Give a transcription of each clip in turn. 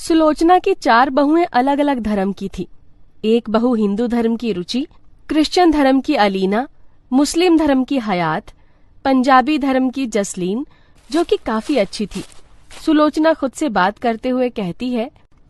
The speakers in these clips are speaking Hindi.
सुलोचना की 4 बहुएं अलग अलग धर्म की थी। एक बहू हिंदू धर्म की रुचि, क्रिश्चियन धर्म की अलीना, मुस्लिम धर्म की हयात, पंजाबी धर्म की जसलीन, जो कि काफी अच्छी थी। सुलोचना खुद से बात करते हुए कहती है,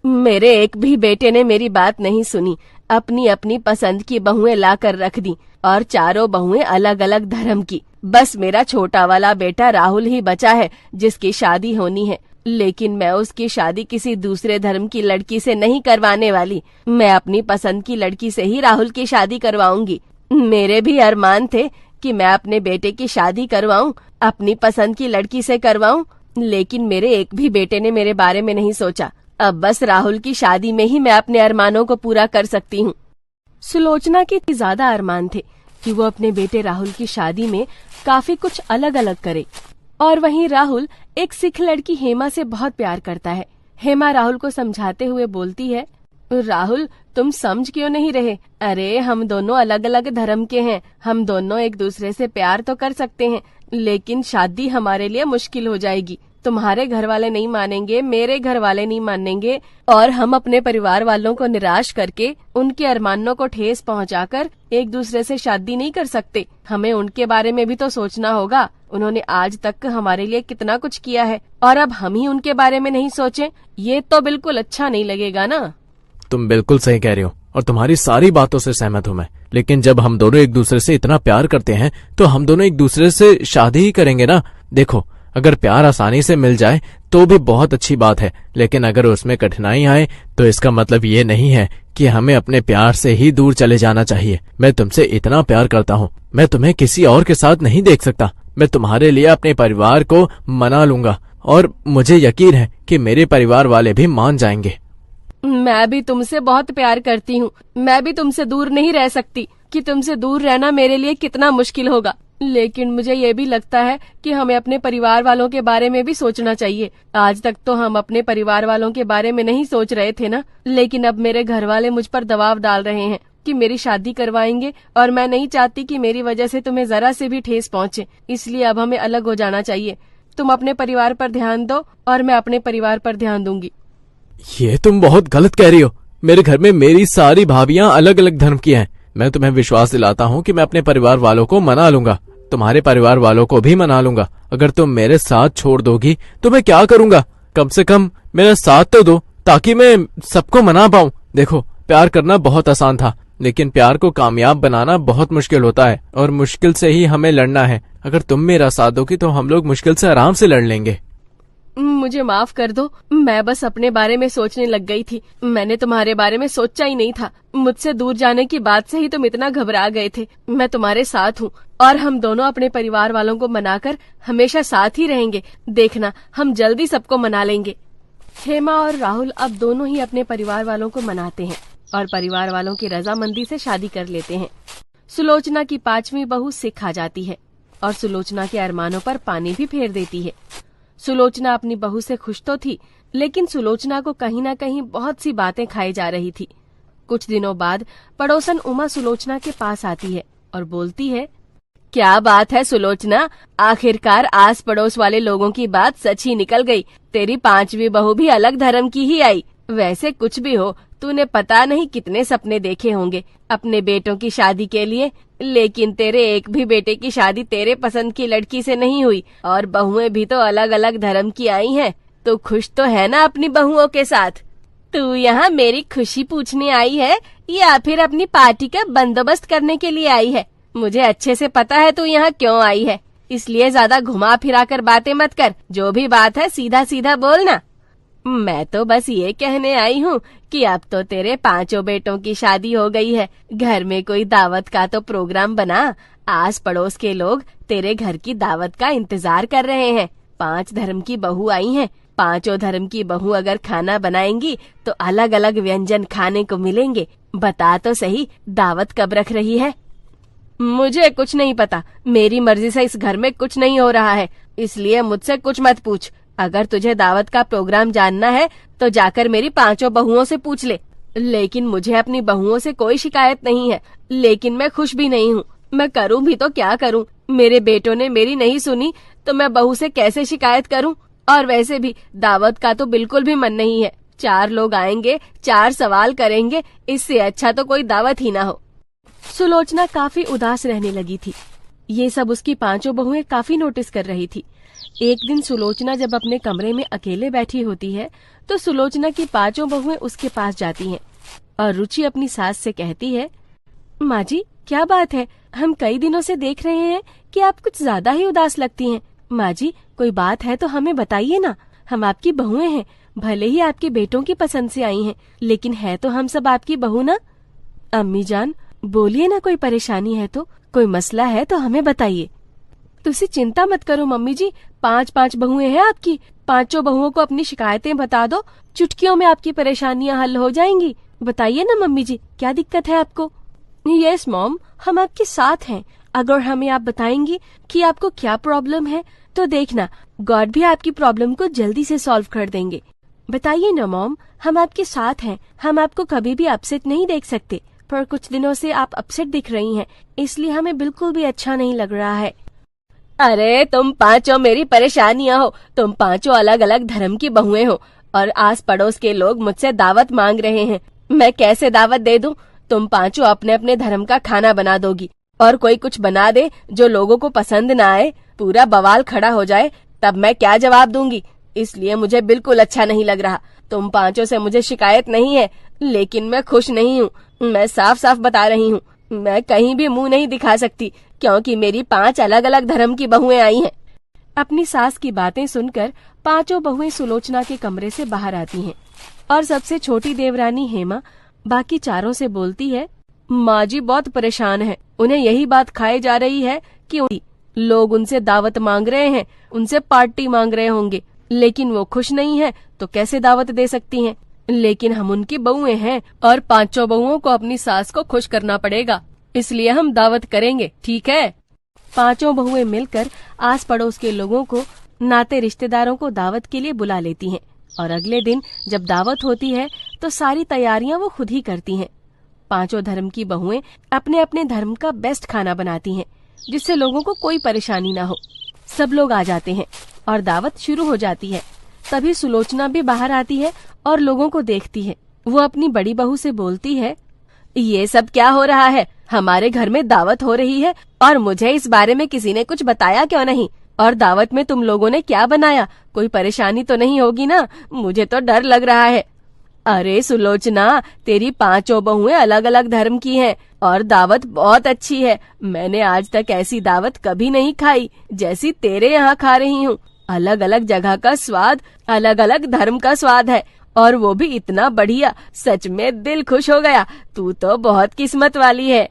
मेरे एक भी बेटे ने मेरी बात नहीं सुनी, अपनी अपनी पसंद की बहुएं ला कर रख दी और चारों बहुएं अलग अलग धर्म की। बस मेरा छोटा वाला बेटा राहुल ही बचा है जिसकी शादी होनी है, लेकिन मैं उसकी शादी किसी दूसरे धर्म की लड़की से नहीं करवाने वाली। मैं अपनी पसंद की लड़की से ही राहुल की शादी करवाऊंगी। मेरे भी अरमान थे कि मैं अपने बेटे की शादी करवाऊं, अपनी पसंद की लड़की से करवाऊं, लेकिन मेरे एक भी बेटे ने मेरे बारे में नहीं सोचा। अब बस राहुल की शादी में ही मैं अपने अरमानों को पूरा कर सकती हूँ। सुलोचना के ज्यादा अरमान थे कि वो अपने बेटे राहुल की शादी में काफी कुछ अलग अलग करे। और वहीं राहुल एक सिख लड़की हेमा से बहुत प्यार करता है। हेमा राहुल को समझाते हुए बोलती है, राहुल तुम समझ क्यों नहीं रहे? अरे हम दोनों अलग अलग धर्म के हैं, हम दोनों एक दूसरे से प्यार तो कर सकते हैं, लेकिन शादी हमारे लिए मुश्किल हो जाएगी। तुम्हारे घर वाले नहीं मानेंगे, मेरे घर वाले नहीं मानेंगे, और हम अपने परिवार वालों को निराश करके उनके अरमानों को ठेस पहुंचाकर एक दूसरे से शादी नहीं कर सकते। हमें उनके बारे में भी तो सोचना होगा। उन्होंने आज तक हमारे लिए कितना कुछ किया है, और अब हम ही उनके बारे में नहीं सोचें, ये तो बिल्कुल अच्छा नहीं लगेगा ना। तुम बिल्कुल सही कह रही हो और तुम्हारी सारी बातों से सहमत हूँ मैं, लेकिन जब हम दोनों एक दूसरे से इतना प्यार करते हैं तो हम दोनों एक दूसरे से शादी ही करेंगे ना। देखो, अगर प्यार आसानी से मिल जाए तो भी बहुत अच्छी बात है, लेकिन अगर उसमें कठिनाई आए तो इसका मतलब ये नहीं है कि हमें अपने प्यार से ही दूर चले जाना चाहिए। मैं तुमसे इतना प्यार करता हूँ, मैं तुम्हें किसी और के साथ नहीं देख सकता। मैं तुम्हारे लिए अपने परिवार को मना लूंगा और मुझे यकीन है कि मेरे परिवार वाले भी मान जाएंगे। मैं भी तुमसे बहुत प्यार करती हूँ, मैं भी तुमसे दूर नहीं रह सकती कि तुमसे दूर रहना मेरे लिए कितना मुश्किल होगा। लेकिन मुझे ये भी लगता है कि हमें अपने परिवार वालों के बारे में भी सोचना चाहिए। आज तक तो हम अपने परिवार वालों के बारे में नहीं सोच रहे थे ना, लेकिन अब मेरे घर वाले मुझ पर दबाव डाल रहे हैं कि मेरी शादी करवाएंगे, और मैं नहीं चाहती कि मेरी वजह से तुम्हें जरा से भी ठेस पहुँचे। इसलिए अब हमें अलग हो जाना चाहिए। तुम अपने परिवार पर ध्यान दो और मैं अपने परिवार पर ध्यान दूंगी। ये तुम बहुत गलत कह रही हो। मेरे घर में मेरी सारी भाभियां अलग अलग धर्म की हैं। मैं तुम्हें विश्वास दिलाता हूँ कि मैं अपने परिवार वालों को मना लूंगा, तुम्हारे परिवार वालों को भी मना लूंगा। अगर तुम मेरे साथ छोड़ दोगी तो मैं क्या करूंगा? कम से कम मेरा साथ तो दो ताकि मैं सबको मना पाऊं। देखो, प्यार करना बहुत आसान था, लेकिन प्यार को कामयाब बनाना बहुत मुश्किल होता है, और मुश्किल से ही हमें लड़ना है। अगर तुम मेरा साथ दोगी तो हम लोग मुश्किल से आराम से लड़ लेंगे। मुझे माफ कर दो, मैं बस अपने बारे में सोचने लग गई थी। मैंने तुम्हारे बारे में सोचा ही नहीं था। मुझसे दूर जाने की बात से ही तुम इतना घबरा गए थे। मैं तुम्हारे साथ हूँ और हम दोनों अपने परिवार वालों को मनाकर हमेशा साथ ही रहेंगे। देखना, हम जल्दी सबको मना लेंगे। हेमा और राहुल अब दोनों ही अपने परिवार वालों को मनाते हैं और परिवार वालों की रजामंदी से शादी कर लेते हैं। सुलोचना की 5वीं बहू सिख आ जाती है और सुलोचना के अरमानों पर पानी भी फेर देती है। सुलोचना अपनी बहू से खुश तो थी, लेकिन सुलोचना को कहीं न कहीं बहुत सी बातें खाई जा रही थी। कुछ दिनों बाद पड़ोसन उमा सुलोचना के पास आती है और बोलती है, क्या बात है सुलोचना, आखिरकार आस पड़ोस वाले लोगों की बात सच ही निकल गई। तेरी 5वीं बहू भी अलग धर्म की ही आई। वैसे कुछ भी हो, तूने पता नहीं कितने सपने देखे होंगे अपने बेटों की शादी के लिए, लेकिन तेरे एक भी बेटे की शादी तेरे पसंद की लड़की से नहीं हुई, और बहुएं भी तो अलग अलग धर्म की आई हैं। तो खुश तो है ना अपनी बहुओं के साथ? तू यहाँ मेरी खुशी पूछने आई है या फिर अपनी पार्टी का बंदोबस्त करने के लिए आई है? मुझे अच्छे से पता है तू यहाँ क्यों आई है, इसलिए ज्यादा घुमा फिरा कर बातें मत कर। जो भी बात है सीधा सीधा बोलना। मैं तो बस ये कहने आई हूँ कि अब तो तेरे 5 बेटों की शादी हो गई है। घर में कोई दावत का तो प्रोग्राम बना। आस पड़ोस के लोग तेरे घर की दावत का इंतजार कर रहे हैं। 5 धर्म की बहू आई हैं। 5 धर्म की बहू अगर खाना बनाएंगी तो अलग अलग व्यंजन खाने को मिलेंगे। बता तो सही, दावत कब रख रही है? मुझे कुछ नहीं पता। मेरी मर्जी से इस घर में कुछ नहीं हो रहा है, इसलिए मुझसे कुछ मत पूछ। अगर तुझे दावत का प्रोग्राम जानना है तो जाकर मेरी 5 बहुओं से पूछ ले। लेकिन मुझे अपनी बहुओं से कोई शिकायत नहीं है, लेकिन मैं खुश भी नहीं हूँ। मैं करूँ भी तो क्या करूँ? मेरे बेटों ने मेरी नहीं सुनी तो मैं बहू से कैसे शिकायत करूँ? और वैसे भी दावत का तो बिल्कुल भी मन नहीं है। 4 लोग आएंगे, 4 सवाल करेंगे, इससे अच्छा तो कोई दावत ही ना हो। सुलोचना काफी उदास रहने लगी थी। ये सब उसकी 5 बहुएं काफी नोटिस कर रही थी। एक दिन सुलोचना जब अपने कमरे में अकेले बैठी होती है तो सुलोचना की 5 बहुएं उसके पास जाती हैं और रुचि अपनी सास से कहती है, माँ जी क्या बात है, हम कई दिनों से देख रहे हैं कि आप कुछ ज्यादा ही उदास लगती हैं। माँ जी कोई बात है तो हमें बताइए ना, हम आपकी बहुएं हैं, भले ही आपके बेटों की पसंद से आई हैं, लेकिन है तो हम सब आपकी बहू ना। अम्मी जान बोलिए ना, कोई परेशानी है तो, कोई मसला है तो हमें बताइए। तुसी चिंता मत करो मम्मी जी, 5 बहुएं हैं आपकी, 5 बहुओं को अपनी शिकायतें बता दो, चुटकियों में आपकी परेशानियां हल हो जाएंगी। बताइए ना मम्मी जी क्या दिक्कत है आपको। यस मॉम, हम आपके साथ हैं। अगर हमें आप बताएंगी कि आपको क्या प्रॉब्लम है तो देखना गॉड भी आपकी प्रॉब्लम को जल्दी से सॉल्व कर देंगे। बताइए ना मॉम, हम आपके साथ हैं, हम आपको कभी भी अपसेट नहीं देख सकते, पर कुछ दिनों से आप अपसेट दिख रही हैं, इसलिए हमें बिल्कुल भी अच्छा नहीं लग रहा है। अरे तुम 5 मेरी परेशानियां हो, तुम 5 अलग अलग धर्म की बहुएं हो और आस पड़ोस के लोग मुझसे दावत मांग रहे हैं। मैं कैसे दावत दे दूं? तुम 5 अपने अपने धर्म का खाना बना दोगी और कोई कुछ बना दे जो लोगों को पसंद ना आए, पूरा बवाल खड़ा हो जाए, तब मैं क्या जवाब दूंगी? इसलिए मुझे बिल्कुल अच्छा नहीं लग रहा। तुम 5 से मुझे शिकायत नहीं है, लेकिन मैं खुश नहीं हूँ। मैं साफ साफ बता रही हूँ, मैं कहीं भी मुंह नहीं दिखा सकती क्योंकि मेरी 5 अलग अलग धर्म की बहुएं आई हैं। अपनी सास की बातें सुनकर 5 बहुएं सुलोचना के कमरे से बाहर आती हैं और सबसे छोटी देवरानी हेमा बाकी 4 से बोलती है, माँ जी बहुत परेशान है, उन्हें यही बात खाए जा रही है कि लोग उनसे दावत मांग रहे हैं, उनसे पार्टी मांग रहे होंगे, लेकिन वो खुश नहीं है तो कैसे दावत दे सकती हैं? लेकिन हम उनकी बहुएं हैं और 5 बहुओं को अपनी सास को खुश करना पड़ेगा, इसलिए हम दावत करेंगे, ठीक है? 5 बहुएं मिलकर आस पड़ोस के लोगों को, नाते रिश्तेदारों को दावत के लिए बुला लेती हैं और अगले दिन जब दावत होती है तो सारी तैयारियां वो खुद ही करती हैं। 5 धर्म की बहुएं अपने अपने धर्म का बेस्ट खाना बनाती हैं जिससे लोगों को कोई परेशानी ना हो। सब लोग आ जाते हैं और दावत शुरू हो जाती है। तभी सुलोचना भी बाहर आती है और लोगों को देखती है। वो अपनी बड़ी बहू से बोलती है, ये सब क्या हो रहा है? हमारे घर में दावत हो रही है और मुझे इस बारे में किसी ने कुछ बताया क्यों नहीं? और दावत में तुम लोगों ने क्या बनाया? कोई परेशानी तो नहीं होगी ना? मुझे तो डर लग रहा है। अरे सुलोचना, तेरी 5 बहुएं अलग अलग धर्म की हैं और दावत बहुत अच्छी है। मैंने आज तक ऐसी दावत कभी नहीं खाई जैसी तेरे यहाँ खा रही हूँ। अलग अलग जगह का स्वाद, अलग अलग धर्म का स्वाद है और वो भी इतना बढ़िया, सच में दिल खुश हो गया। तू तो बहुत किस्मत वाली है।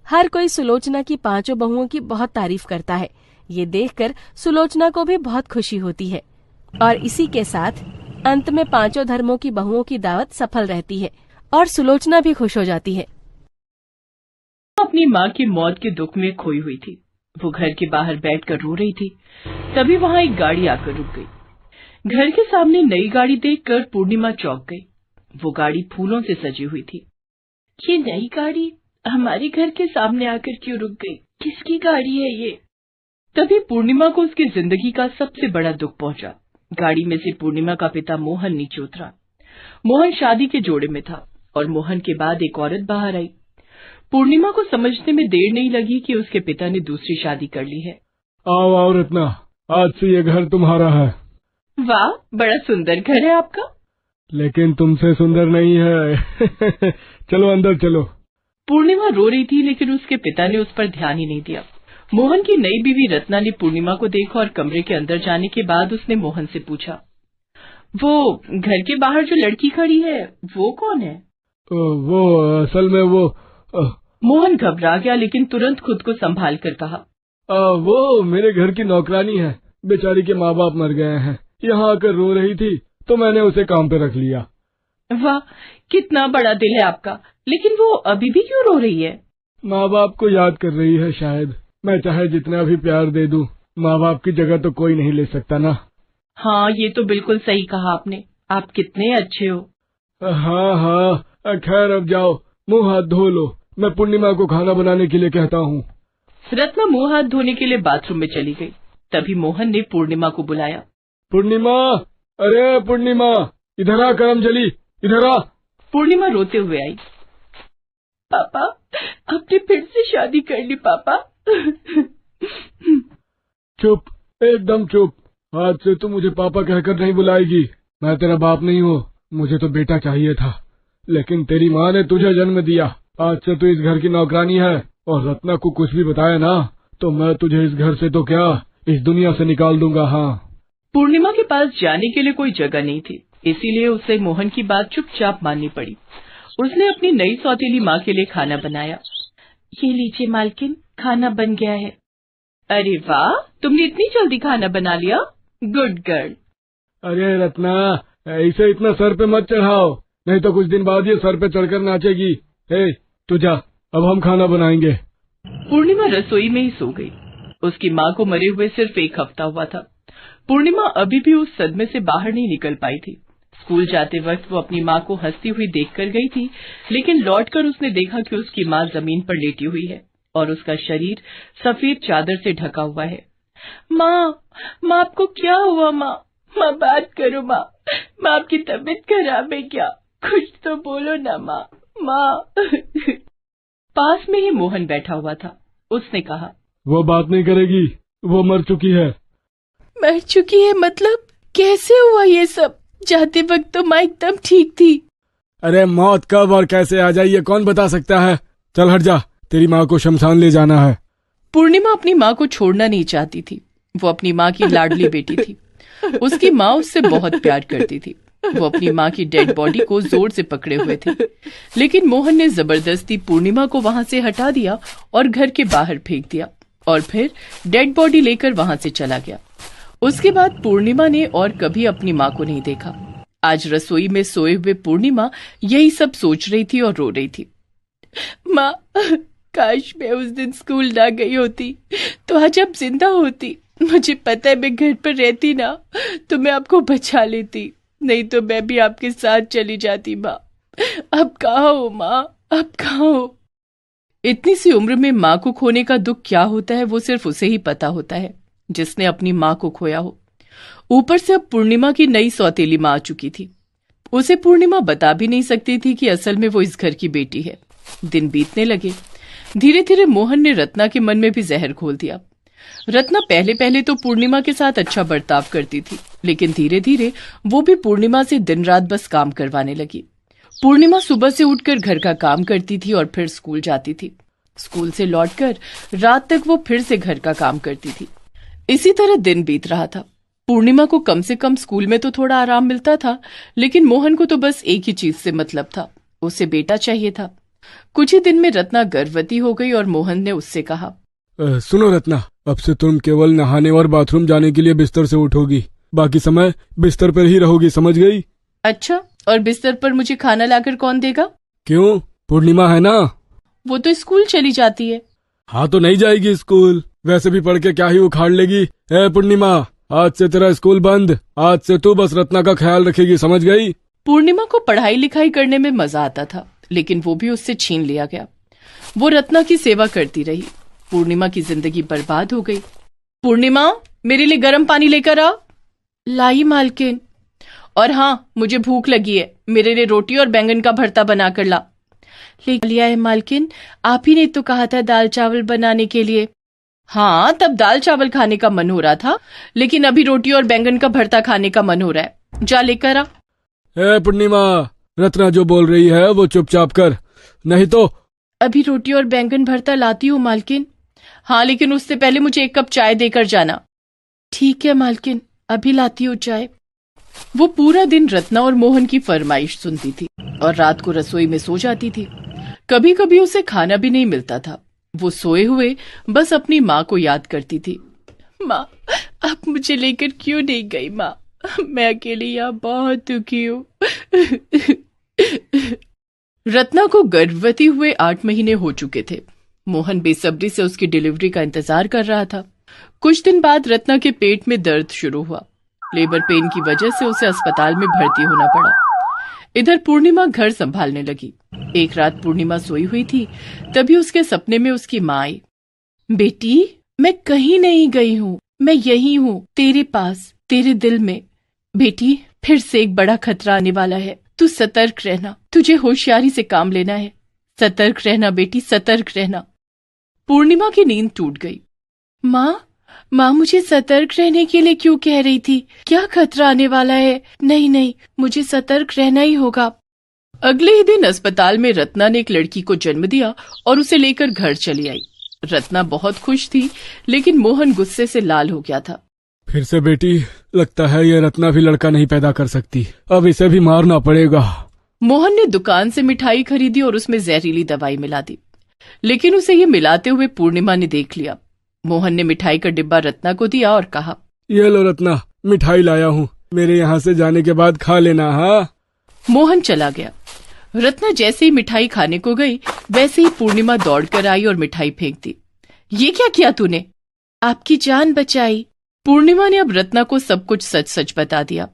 हर कोई सुलोचना की 5 बहुओं की बहुत तारीफ करता है। ये देखकर सुलोचना को भी बहुत खुशी होती है और इसी के साथ अंत में 5 धर्मों की बहुओं की दावत सफल रहती है और सुलोचना भी खुश हो जाती है। अपनी माँ की मौत के दुख में खोई हुई थी। वो घर के बाहर बैठकर रो रही थी। तभी वहाँ एक गाड़ी आकर रुक गई। घर के सामने नई गाड़ी देखकर पूर्णिमा चौंक गई। वो गाड़ी फूलों से सजी हुई थी। ये नई गाड़ी हमारे घर के सामने आकर क्यों रुक गई? किसकी गाड़ी है ये? तभी पूर्णिमा को उसकी जिंदगी का सबसे बड़ा दुख पहुंचा। गाड़ी में से पूर्णिमा का पिता मोहन नीचे उतरा। मोहन शादी के जोड़े में था और मोहन के बाद एक औरत बाहर आई। पूर्णिमा को समझने में देर नहीं लगी कि उसके पिता ने दूसरी शादी कर ली है। आओ आओ रत्ना, आज से ये घर तुम्हारा है। वाह, बड़ा सुंदर घर है आपका। लेकिन तुमसे सुंदर नहीं है। चलो अंदर चलो। पूर्णिमा रो रही थी लेकिन उसके पिता ने उस पर ध्यान ही नहीं दिया। मोहन की नई बीवी रत्ना ने पूर्णिमा को देखा और कमरे के अंदर जाने के बाद उसने मोहन से पूछा, वो घर के बाहर जो लड़की खड़ी है वो कौन है? वो असल में वो मोहन घबरा गया लेकिन तुरंत खुद को संभाल कर कहा, वो मेरे घर की नौकरानी है। बेचारी के माँ बाप मर गए हैं, यहाँ आकर रो रही थी तो मैंने उसे काम पे रख लिया। वाह, कितना बड़ा दिल है आपका। लेकिन वो अभी भी क्यों रो रही है? माँ बाप को याद कर रही है शायद। मैं चाहे जितना भी प्यार दे दूं, माँ बाप की जगह तो कोई नहीं ले सकता ना। हाँ, ये तो बिल्कुल सही कहा आपने। आप कितने अच्छे हो। हाँ हाँ, खैर अब जाओ, मुंह हाथ धो लो। मैं पूर्णिमा को खाना बनाने के लिए कहता हूँ। रत्ना मुंह हाथ धोने के लिए बाथरूम में चली गई। तभी मोहन ने पूर्णिमा को बुलाया। पूर्णिमा, अरे पूर्णिमा, इधर आ करमजली, इधर आ। पूर्णिमा रोते हुए आई। पापा, आपने फिर से शादी कर ली पापा। चुप, एकदम चुप। आज से तू मुझे पापा कहकर नहीं बुलाएगी। मैं तेरा बाप नहीं हूँ, मुझे तो बेटा चाहिए था, लेकिन तेरी माँ ने तुझे जन्म दिया। आज से तू इस घर की नौकरानी है, और रत्ना को कुछ भी बताया ना तो मैं तुझे इस घर से तो क्या, इस दुनिया से निकाल दूंगा। हाँ। पूर्णिमा के पास जाने के लिए कोई जगह नहीं थी, इसीलिए उसे मोहन की बात चुपचाप माननी पड़ी। उसने अपनी नई सौतेली माँ के लिए खाना बनाया। ये लीजिए मालकिन, खाना बन गया है। अरे वाह, तुमने इतनी जल्दी खाना बना लिया, गुड गर्ल। अरे रत्ना, ऐसे इतना सर पे मत चढ़ाओ, नहीं तो कुछ दिन बाद ये सर पे चढ़कर नाचेगी। हे, तू जा, अब हम खाना बनाएंगे। पूर्णिमा रसोई में ही सो गई। उसकी माँ को मरे हुए सिर्फ 1 हफ्ता हुआ था। पूर्णिमा अभी भी उस सदमे से बाहर नहीं निकल पाई थी। स्कूल जाते वक्त वो अपनी माँ को हंसती हुई देखकर गई थी, लेकिन लौटकर उसने देखा कि उसकी माँ जमीन पर लेटी हुई है और उसका शरीर सफेद चादर से ढका हुआ है। माँ, माँ आपको क्या हुआ? माँ, माँ बात करो। माँ, माँ आपकी तबीयत खराब है क्या? कुछ तो बोलो ना माँ। माँ। पास में ही मोहन बैठा हुआ था। उसने कहा, वो बात नहीं करेगी, वो मर चुकी है। मर चुकी है मतलब? कैसे हुआ ये सब? जाते वक्त तो माँ एकदम ठीक थी। अरे मौत कब और कैसे आ जाए ये कौन बता सकता है। चल हट जा, तेरी माँ को शमशान ले जाना है। पूर्णिमा अपनी माँ को छोड़ना नहीं चाहती थी। वो अपनी माँ की लाडली बेटी थी। उसकी माँ उससे बहुत प्यार करती थी। वो अपनी माँ की डेड बॉडी को जोर से पकड़े हुए थे, लेकिन मोहन ने जबरदस्ती पूर्णिमा को वहां से हटा दिया और घर के बाहर फेंक दिया, और फिर डेड बॉडी लेकर वहां से चला गया। उसके बाद पूर्णिमा ने और कभी अपनी माँ को नहीं देखा। आज रसोई में सोए हुए पूर्णिमा यही सब सोच रही थी और रो रही थी। माँ, काश मैं उस दिन स्कूल ना गई होती तो आज अब जिंदा होती। मुझे पता है मैं घर पर रहती ना तो मैं आपको बचा लेती, नहीं तो मैं भी आपके साथ चली जाती। माँ, अब कहाँ हो माँ, अब कहाँ हो? इतनी सी उम्र में माँ को खोने का दुख क्या होता है वो सिर्फ उसे ही पता होता है, जिसने अपनी माँ को खोया हो। ऊपर से अब पूर्णिमा की नई सौतेली माँ आ चुकी थी। उसे पूर्णिमा बता भी नहीं सकती थी कि असल में वो इस घर की बेटी है। दिन बीतने लगे। धीरे धीरे मोहन ने रत्ना के मन में भी जहर घोल दिया। रत्ना पहले पहले तो पूर्णिमा के साथ अच्छा बर्ताव करती थी, लेकिन धीरे धीरे वो भी पूर्णिमा से दिन रात बस काम करवाने लगी। पूर्णिमा सुबह से उठकर घर का काम करती थी और फिर स्कूल जाती थी। स्कूल से लौटकर रात तक वो फिर से घर का काम करती थी। इसी तरह दिन बीत रहा था। पूर्णिमा को कम से कम स्कूल में तो थोड़ा आराम मिलता था, लेकिन मोहन को तो बस एक ही चीज से मतलब था, उसे बेटा चाहिए था। कुछ ही दिन में रत्ना गर्भवती हो गई और मोहन ने उससे कहा, सुनो रत्ना, अब से तुम केवल नहाने और बाथरूम जाने के लिए बिस्तर से उठोगी, बाकी समय बिस्तर पर ही रहोगी, समझ गई? अच्छा, और बिस्तर पर मुझे खाना लाकर कौन देगा? क्यों, पूर्णिमा है ना? वो तो स्कूल चली जाती है। हाँ तो नहीं जाएगी स्कूल, वैसे भी पढ़ के क्या ही उखाड़ लेगी। पूर्णिमा, आज से तेरा स्कूल बंद। आज से तू बस रत्ना का ख्याल रखेगी, समझ गई? पूर्णिमा को पढ़ाई लिखाई करने में मजा आता था, लेकिन वो भी उससे छीन लिया गया। वो रत्ना की सेवा करती रही। पूर्णिमा की जिंदगी बर्बाद हो गई। पूर्णिमा, मेरे लिए गर्म पानी लेकर आ। लाई मालकिन। और हाँ, मुझे भूख लगी है, मेरे लिए रोटी और बैंगन का भरता बनाकर ला। ले लिया है मालकिन, आप ही ने तो कहा था दाल चावल बनाने के लिए। हाँ, तब दाल चावल खाने का मन हो रहा था, लेकिन अभी रोटी और बैंगन का भरता खाने का मन हो रहा है। जा लेकर आ। पूर्णिमा, रत्ना जो बोल रही है वो चुपचाप कर, नहीं तो। अभी रोटी और बैंगन भरता लाती हूँ मालकिन। हाँ, लेकिन उससे पहले मुझे 1 कप चाय देकर जाना। ठीक है मालकिन, अभी लाती हूँ चाय। वो पूरा दिन रत्ना और मोहन की फरमाइश सुनती थी और रात को रसोई में सो जाती थी। कभी कभी उसे खाना भी नहीं मिलता था। वो सोए हुए बस अपनी माँ को याद करती थी। माँ, आप मुझे लेकर क्यों नहीं गई? माँ, मैं अकेली यहाँ बहुत दुखी हूँ। रत्ना को गर्भवती हुए 8 महीने हो चुके थे। मोहन बेसब्री से उसकी डिलीवरी का इंतजार कर रहा था। कुछ दिन बाद रत्ना के पेट में दर्द शुरू हुआ। लेबर पेन की वजह से उसे अस्पताल में भर्ती होना पड़ा। इधर पूर्णिमा घर संभालने लगी। एक रात पूर्णिमा सोई हुई थी, तभी उसके सपने में उसकी माँ आई। बेटी, मैं कहीं नहीं गई हूँ, मैं यही हूँ, तेरे पास, तेरे दिल में। बेटी, फिर से एक बड़ा खतरा आने वाला है। तू सतर्क रहना, तुझे होशियारी से काम लेना है। सतर्क रहना बेटी, सतर्क रहना। पूर्णिमा की नींद टूट गई। माँ मुझे सतर्क रहने के लिए क्यों कह रही थी? क्या खतरा आने वाला है? नहीं, मुझे सतर्क रहना ही होगा। अगले ही दिन अस्पताल में रत्ना ने एक लड़की को जन्म दिया और उसे लेकर घर चली आई। रत्ना बहुत खुश थी, लेकिन मोहन गुस्से से लाल हो गया था। फिर से बेटी, लगता है ये रत्ना भी लड़का नहीं पैदा कर सकती। अब इसे भी मारना पड़ेगा। मोहन ने दुकान से मिठाई खरीदी और उसमें जहरीली दवाई मिला दी, लेकिन उसे ये मिलाते हुए पूर्णिमा ने देख लिया। मोहन ने मिठाई का डिब्बा रत्ना को दिया और कहा, ये लो रत्ना, मिठाई लाया हूँ, मेरे यहाँ से जाने के बाद खा लेना। हाँ। मोहन चला गया। रत्ना जैसे ही मिठाई खाने को गई, वैसे ही पूर्णिमा दौड़कर आई और मिठाई फेंक दी। ये क्या किया तूने? आपकी जान बचाई। पूर्णिमा ने अब रत्ना को सब कुछ सच सच बता दिया।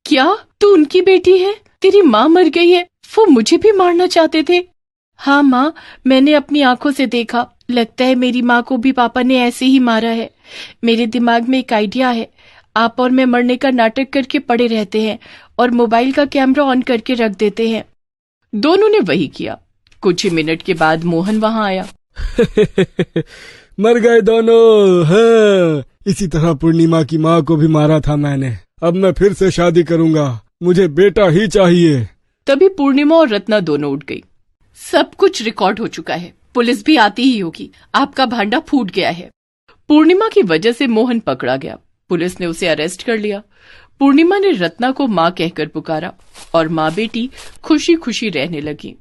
क्या तू उनकी बेटी है? तेरी माँ मर गई है, वो मुझे भी मारना चाहते थे। हाँ माँ, मैंने अपनी आंखों से देखा। लगता है मेरी माँ को भी पापा ने ऐसे ही मारा है। मेरे दिमाग में एक आइडिया है। आप और मैं मरने का नाटक करके पड़े रहते हैं और मोबाइल का कैमरा ऑन करके रख देते हैं। दोनों ने वही किया। कुछ ही मिनट के बाद मोहन वहां आया। मर गए दोनों। हाँ, इसी तरह पूर्णिमा की माँ को भी मारा था मैंने। अब मैं फिर से शादी करूंगा, मुझे बेटा ही चाहिए। तभी पूर्णिमा और रत्ना दोनों उठ गई। सब कुछ रिकॉर्ड हो चुका है, पुलिस भी आती ही होगी। आपका भांडा फूट गया है। पूर्णिमा की वजह से मोहन पकड़ा गया। पुलिस ने उसे अरेस्ट कर लिया। पूर्णिमा ने रत्ना को माँ कहकर पुकारा और माँ बेटी खुशी खुशी रहने लगी।